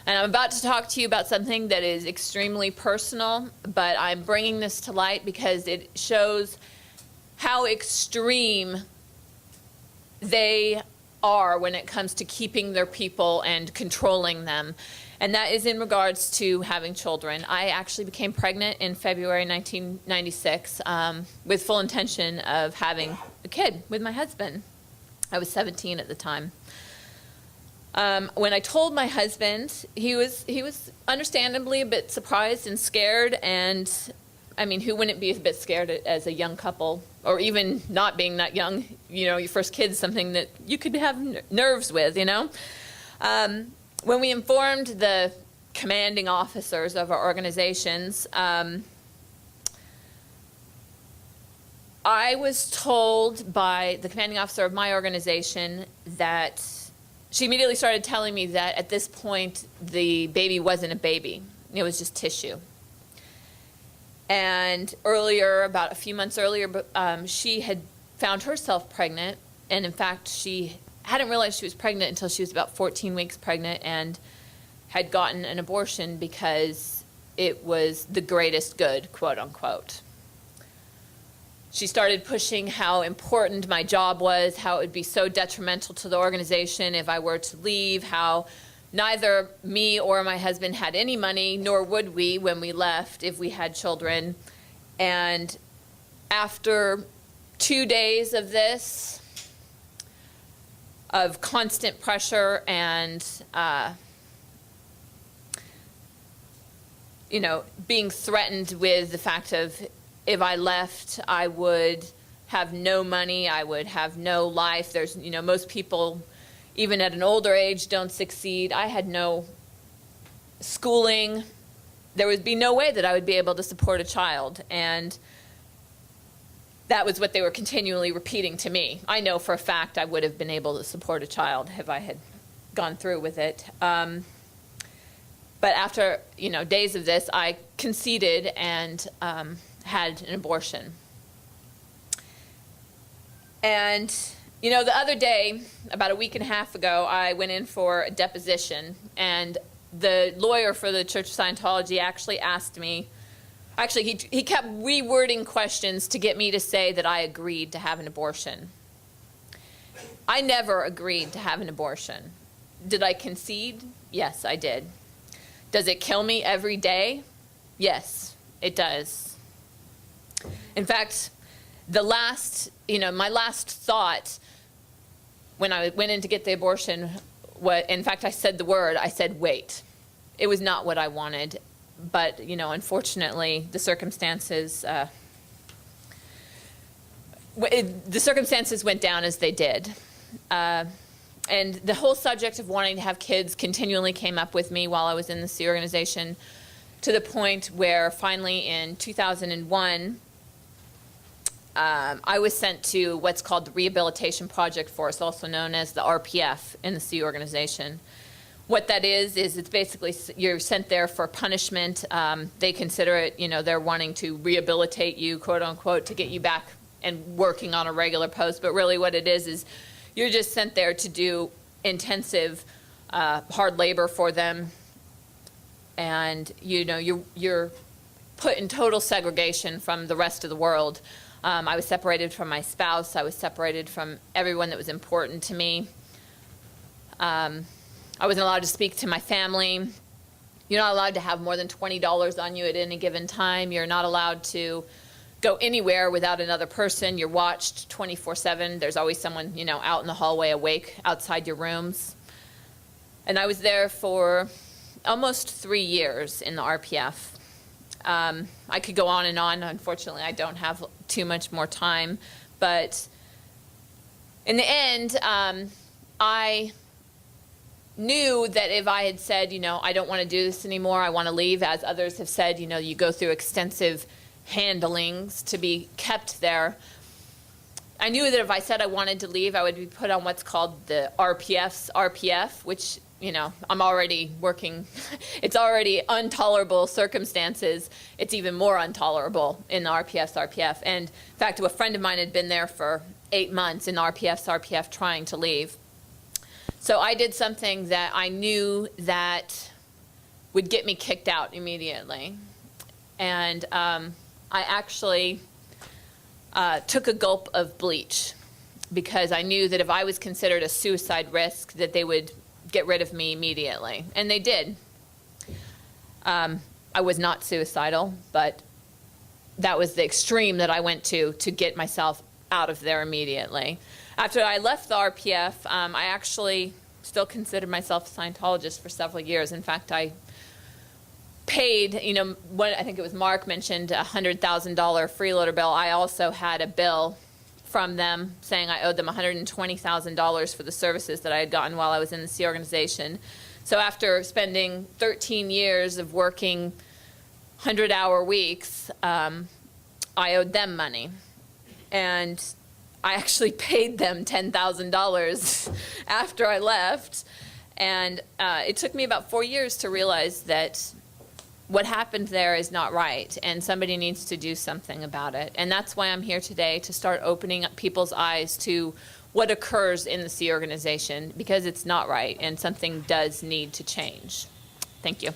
And I'm about to talk to you about something that is extremely personal, but I'm bringing this to light because it shows how extreme they are when it comes to keeping their people and controlling them. And that is in regards to having children. I actually became pregnant in February 1996 with full intention of having a kid with my husband. I was 17 at the time. When I told my husband, he was understandably a bit surprised and scared, and I mean, who wouldn't be a bit scared as a young couple, or even not being that young? You know, your first kid's something that you could have nerves with, you know? When we informed the commanding officers of our organizations, I was told by the commanding officer of my organization that she immediately started telling me that at this point the baby wasn't a baby. It was just tissue. And earlier, about a few months earlier, she had found herself pregnant, and in fact she hadn't realized she was pregnant until she was about 14 weeks pregnant and had gotten an abortion because it was the greatest good, quote unquote. She started pushing how important my job was, how it would be so detrimental to the organization if I were to leave, how neither me or my husband had any money, nor would we when we left if we had children. And after 2 days of this, of constant pressure and, you know, being threatened with the fact of if I left, I would have no money, I would have no life. There's, you know, most people, even at an older age, don't succeed. I had no schooling. There would be no way that I would be able to support a child. And that was what they were continually repeating to me. I know for a fact I would have been able to support a child if I had gone through with it. But after, you know, days of this, I conceded and had an abortion. And, you know, the other day, about a week and a half ago, I went in for a deposition, and the lawyer for the Church of Scientology actually asked me, actually he kept rewording questions to get me to say that I agreed to have an abortion. I never agreed to have an abortion. Did I concede? Yes, I did. Does it kill me every day? Yes, it does. In fact, the last, you know, my last thought when I went in to get the abortion, in fact, I said the word, I said, wait. It was not what I wanted, but, you know, unfortunately, the circumstances went down as they did. And the whole subject of wanting to have kids continually came up with me while I was in the Sea organization, to the point where finally in 2001, I was sent to what's called the Rehabilitation Project Force, also known as the RPF in the Sea organization. What that is it's basically you're sent there for punishment. They consider it, you know, they're wanting to rehabilitate you, quote unquote, to get you back and working on a regular post. But really what it is you're just sent there to do intensive, hard labor for them. And, you know, you're put in total segregation from the rest of the world. I was separated from my spouse. I was separated from everyone that was important to me. I wasn't allowed to speak to my family. You're not allowed to have more than $20 on you at any given time. You're not allowed to go anywhere without another person. You're watched 24/7. There's always someone, you know, out in the hallway awake outside your rooms. And I was there for almost 3 years in the RPF. I could go on and on. Unfortunately, I don't have too much more time. But in the end, I knew that if I had said, you know, I don't want to do this anymore, I want to leave, as others have said, you know, you go through extensive handlings to be kept there. I knew that if I said I wanted to leave, I would be put on what's called the RPF's RPF, which, you know, I'm already working. It's already intolerable circumstances. It's even more intolerable in the RPF's RPF. And in fact, a friend of mine had been there for 8 months in the RPF's RPF trying to leave. So I did something that I knew that would get me kicked out immediately. And I actually took a gulp of bleach because I knew that if I was considered a suicide risk, that they would get rid of me immediately. And they did. I was not suicidal, but that was the extreme that I went to get myself out of there immediately. After I left the RPF, I actually still considered myself a Scientologist for several years. In fact, I paid, you know, I think it was Mark mentioned a $100,000 freeloader bill. I also had a bill from them saying I owed them $120,000 for the services that I had gotten while I was in the Sea organization. So after spending 13 years of working 100-hour weeks, I owed them money. And I actually paid them $10,000 after I left. And it took me about 4 years to realize that what happened there is not right, and somebody needs to do something about it. And that's why I'm here today, to start opening up people's eyes to what occurs in the Sea organization, because it's not right, and something does need to change. Thank you.